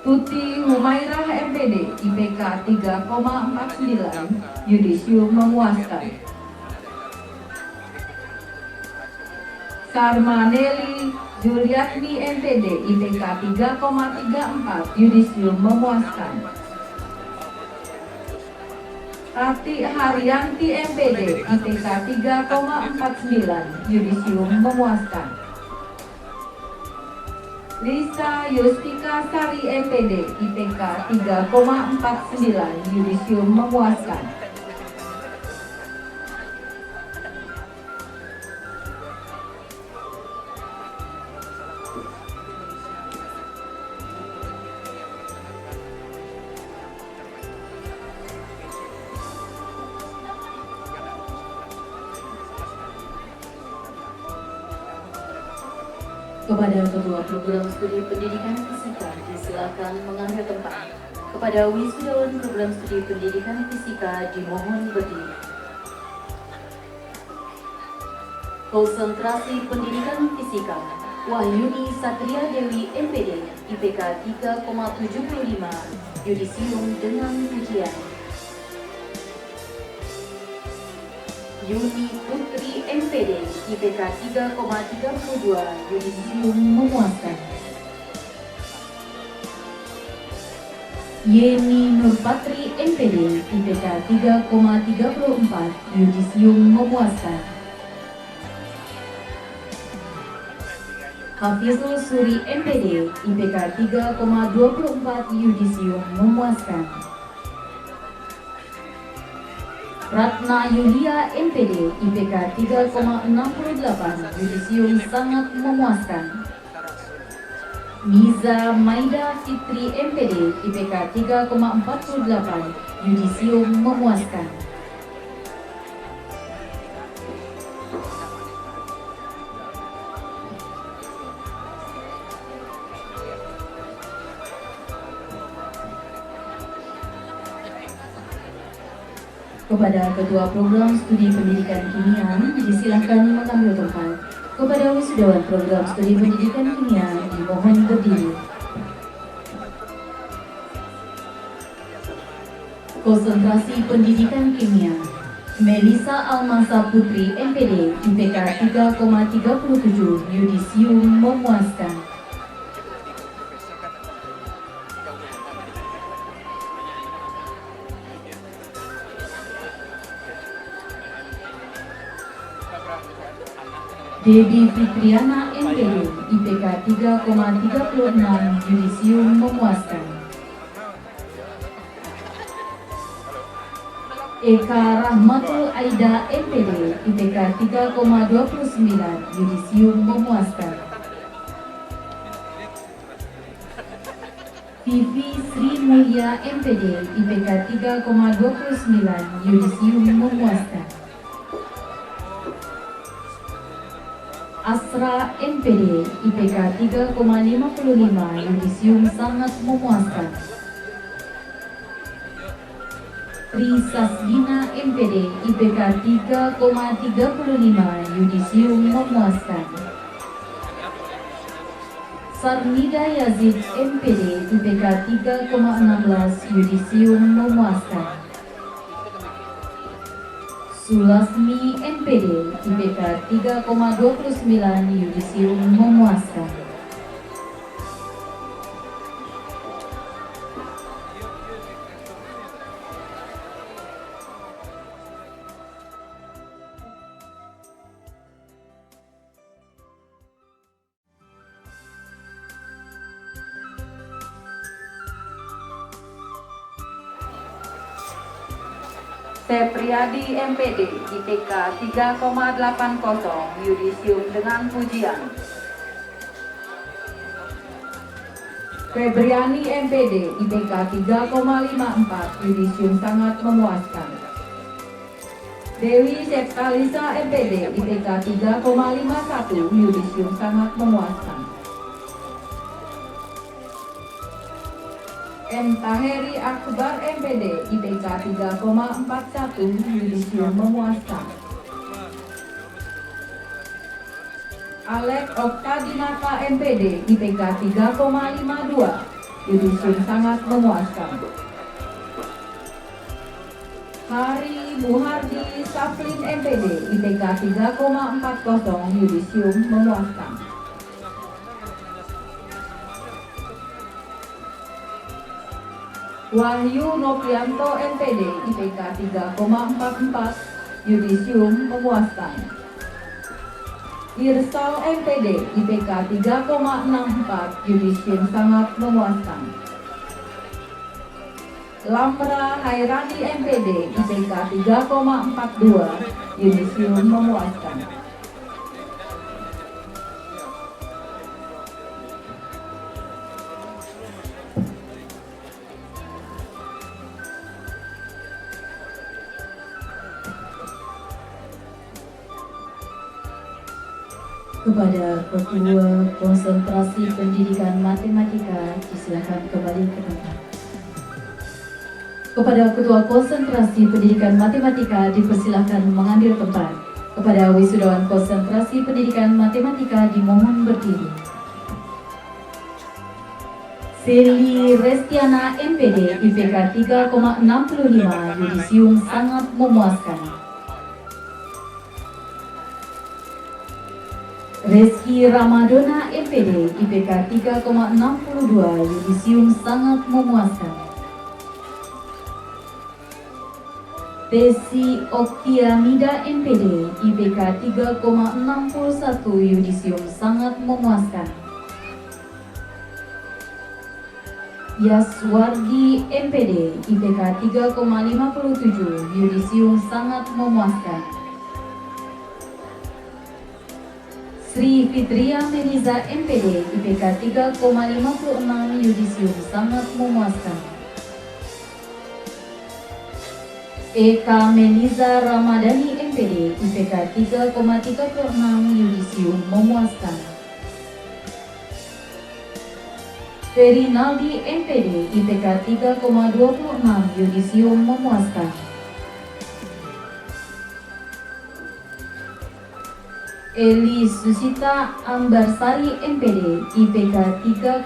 Tuti Humairah MPD IPK 3,49, yudisium memuaskan. Sarmaneli Juliatmi MPD IPK 3,34, yudisium memuaskan. Rati Haryanti MPD IPK 3,49, yudisium memuaskan. Lisa Yustika Sari MPD IPK 3,49, yudisium memuaskan. Kepada Ketua Program Studi Pendidikan Fisika disilakan mengambil tempat. Kepada wisudawan Program Studi Pendidikan Fisika dimohon berdiri. Konsentrasi Pendidikan Fisika. Wahyuni Satria Dewi MPD IPK 3,75, yudisium dengan ujian. Yuni Putri MPD IPK 3,32, yudisium memuaskan. Yeni Nurpatri MPD IPK 3,34, yudisium memuaskan. Hafizul Suri MPD IPK 3,24, yudisium memuaskan. Ratna Yulia MPD IPK 3,68, yudisium sangat memuaskan. Niza Maida Fitri MPD IPK 3,48, yudisium memuaskan. Kepada Ketua Program Studi Pendidikan Kimia disilakan mengambil tempat. Kepada wisudawan Program Studi Pendidikan Kimia dimohon berdiri. Konsentrasi Pendidikan Kimia. Melisa Almansa Putri MPD IPK 3,37, yudisium memuaskan. Debbie Fitriana MPD IPK 3,36, yudisium memuaskan. Eka Rahmatul Aida MPD IPK 3,29, yudisium memuaskan. Vivi Sri Mulia MPD IPK 3,29, yudisium memuaskan. Asra MPD IPK 3,55, yudisium sangat memuaskan. Trisasgina MPD IPK 3,35, yudisium memuaskan. Sarnida Yazid MPD IPK 3,16, yudisium memuaskan. Sulasmi MPD IPK 3,29, yudisium memuaskan. Febriadi MPD IPK 3,80 yudisium dengan pujian. Febriani MPD IPK 3,54 yudisium sangat memuaskan. Dewi Septalisa MPD IPK 3,51 yudisium sangat memuaskan. M. Taheri Akbar MPD IPK 3,41 yudisium memuaskan. Alek Oktadinata MPD IPK 3,52 yudisium sangat memuaskan. Hari Muhardi Saflin MPD IPK 3,40 yudisium memuaskan. Wahyu Noprianto MPD IPK 3,44 yudisium memuaskan. Irsal MPD IPK 3,64 yudisium sangat memuaskan. Lamra Hairani MPD IPK 3,42 yudisium memuaskan. Kepada Ketua Konsentrasi Pendidikan Matematika, disilakan kembali ke tempat. Kepada Ketua Konsentrasi Pendidikan Matematika, dipersilakan mengambil tempat. Kepada wisudawan Konsentrasi Pendidikan Matematika, dimohon berdiri. Seli Restiana MPD IPK 3,65 yudisium sangat memuaskan. Reski Ramadona MPD IPK 3,62 yudisium sangat memuaskan. Tesi Oktiamida MPD IPK 3,61 yudisium sangat memuaskan. Yaswardi MPD IPK 3,57 yudisium sangat memuaskan. Sri Fitria Meniza MPD IPK 3,56 yudisium sangat memuaskan. Eka Meniza Ramadhani MPD IPK 3,36 yudisium memuaskan. Ferinaldi MPD IPK 3,26 yudisium memuaskan. Eli Susita Ambarsari MPD IPK 3,56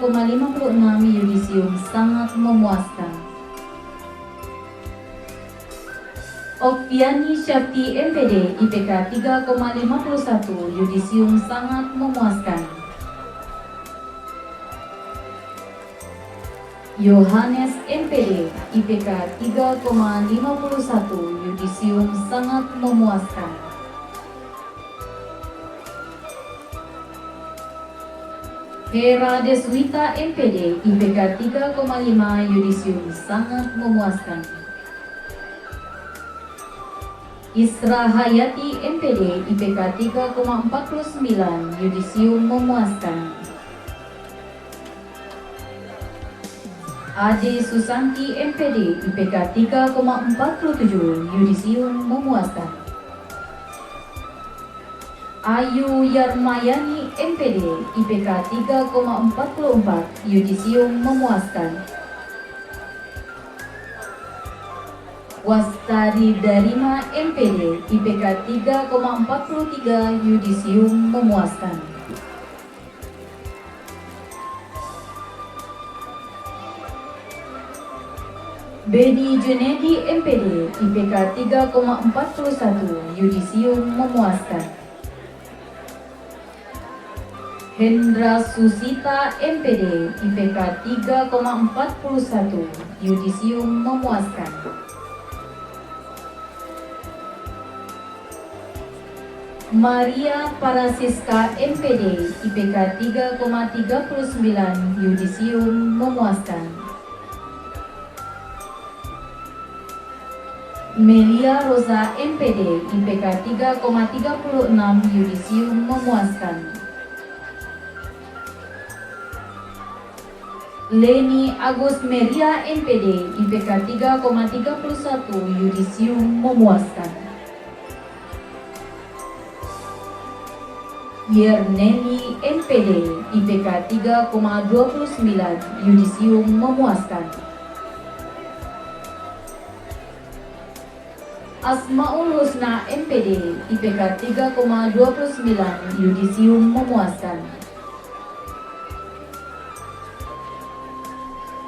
yudisium sangat memuaskan. Oktiani Syafti MPD IPK 3,51 yudisium sangat memuaskan. Yohanes MPD IPK 3,51 yudisium sangat memuaskan. Hera Deswita MPD IPK 3,5 yudisium sangat memuaskan. Isra Hayati MPD IPK 3,49 yudisium memuaskan. Ade Susanti MPD IPK 3,47 yudisium memuaskan. Ayu Yarmayani MPD IPK 3,44 yudisium memuaskan. Wastari Darima MPD IPK 3,43 yudisium memuaskan. Beni Junedi MPD IPK 3,41 yudisium memuaskan. Hendra Susita MPD IPK 3,41 yudisium memuaskan. Maria Parasiska MPD IPK 3,39 yudisium memuaskan. Melia Rosa MPD IPK 3,36 yudisium memuaskan. Leni Agus Meria MPD IPK 3,31 yudisium memuaskan. Yerneni MPD IPK 3,29 yudisium memuaskan. Asmaul Husna MPD IPK 3,29 yudisium memuaskan.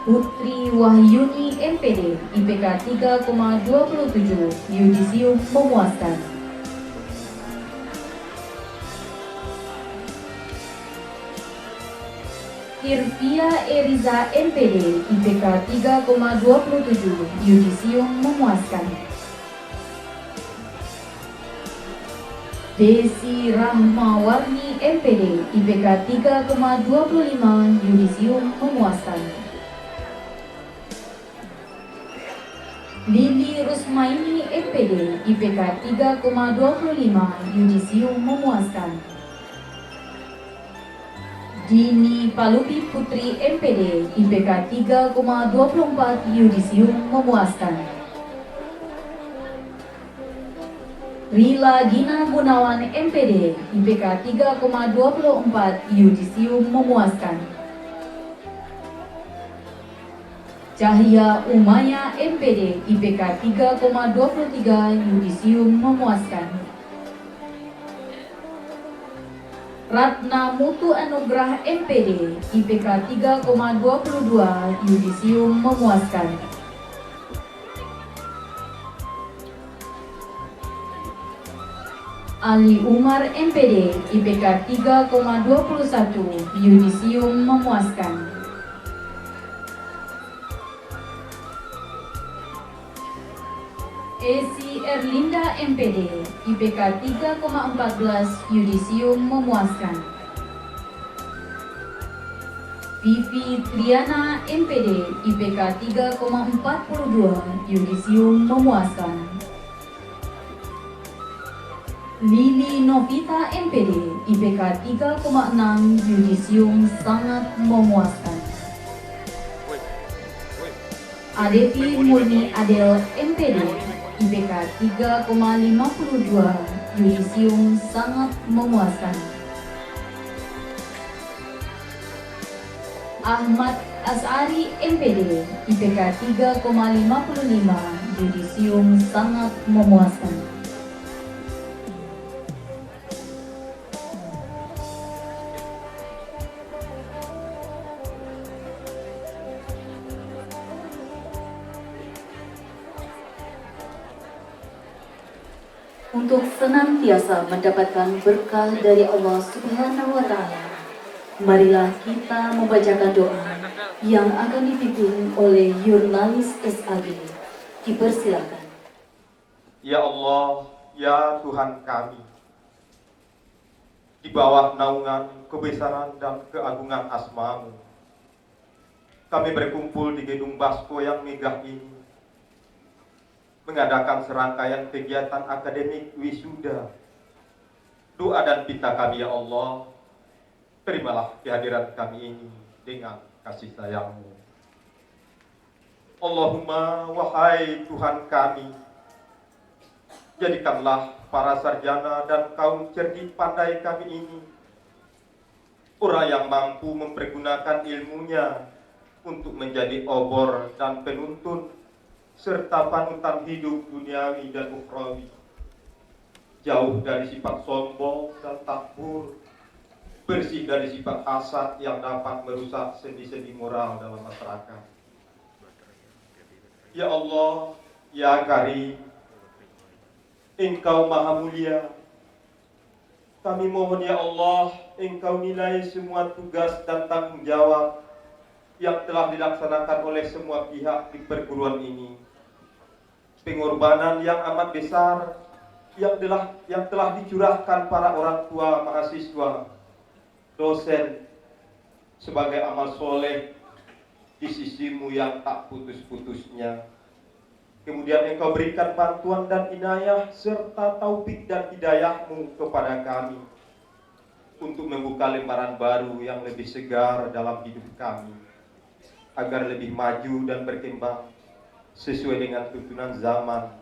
Putri Wahyuni MPD IPK 3,27 yudisium memuaskan. Irvia Eriza MPD IPK 3,27 yudisium memuaskan. Desi Rahmawarni MPD IPK 3,25 yudisium memuaskan. Lili Rusmaini MPD IPK 3,25 yudisium memuaskan. Dini Palupi Putri MPD IPK 3,24 yudisium memuaskan. Rila Gina Gunawan MPD IPK 3,24 yudisium memuaskan. Cahya Umaya MPD IPK 3,23 yudisium memuaskan. Ratna Mutu Anugrah MPD IPK 3,22 yudisium memuaskan. Ali Umar MPD IPK 3,21 yudisium memuaskan. Esi Erlinda MPD IPK 3,14 yudisium memuaskan. Vivi Triana MPD IPK 3,42 yudisium memuaskan. Lili Novita MPD IPK 3,6 yudisium sangat memuaskan. Adevi Murni Adel MPD IPK 3,52 yudisium sangat memuaskan. Ahmad Asari MPD IPK 3,55 yudisium sangat memuaskan. Untuk senantiasa mendapatkan berkah dari Allah Subhanahu wa Ta'ala, marilah kita membacakan doa yang akan dipimpin oleh Jurnalis SAG. Dipersilakan. Ya Allah, ya Tuhan kami, di bawah naungan kebesaran dan keagungan asma-Mu, kami berkumpul di gedung Basko yang megah ini, mengadakan serangkaian kegiatan akademik wisuda. Doa dan pinta kami ya Allah, terimalah kehadiran kami ini dengan kasih sayang-Mu. Allahumma, wahai Tuhan kami, jadikanlah para sarjana dan kaum cerdik pandai kami ini orang yang mampu mempergunakan ilmunya untuk menjadi obor dan penuntun serta panutan hidup duniawi dan ukhrawi, jauh dari sifat sombong dan takbur, bersih dari sifat hasad yang dapat merusak sendi-sendi moral dalam masyarakat. Ya Allah, ya Karim, Engkau Maha Mulia, kami mohon ya Allah, Engkau nilai semua tugas dan tanggung jawab yang telah dilaksanakan oleh semua pihak di perguruan ini. Pengorbanan yang amat besar yang telah dicurahkan para orang tua mahasiswa, dosen, sebagai amal soleh di sisi-Mu yang tak putus-putusnya. Kemudian Engkau berikan bantuan dan inayah serta taufik dan hidayah-Mu kepada kami untuk membuka lembaran baru yang lebih segar dalam hidup kami, agar lebih maju dan berkembang sesuai dengan tuntunan zaman,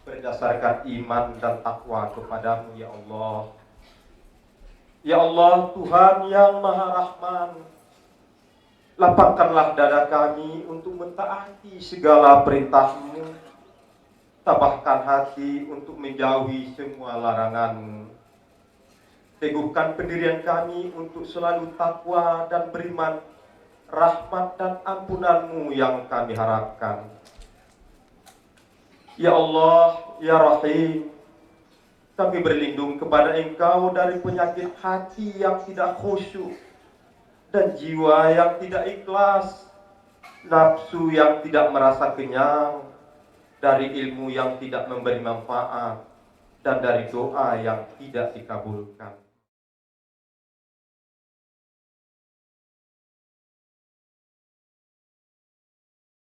berdasarkan iman dan takwa kepada-Mu, ya Allah. Ya Allah, Tuhan yang Maha Rahman, lapangkanlah dada kami untuk mentaati segala perintah-Mu, tabahkan hati untuk menjauhi semua larangan-Mu. Teguhkan pendirian kami untuk selalu takwa dan beriman, rahmat dan ampunan-Mu yang kami harapkan. Ya Allah, Ya Rahim, kami berlindung kepada Engkau dari penyakit hati yang tidak khusyuk dan jiwa yang tidak ikhlas, nafsu yang tidak merasa kenyang, dari ilmu yang tidak memberi manfaat, dan dari doa yang tidak dikabulkan.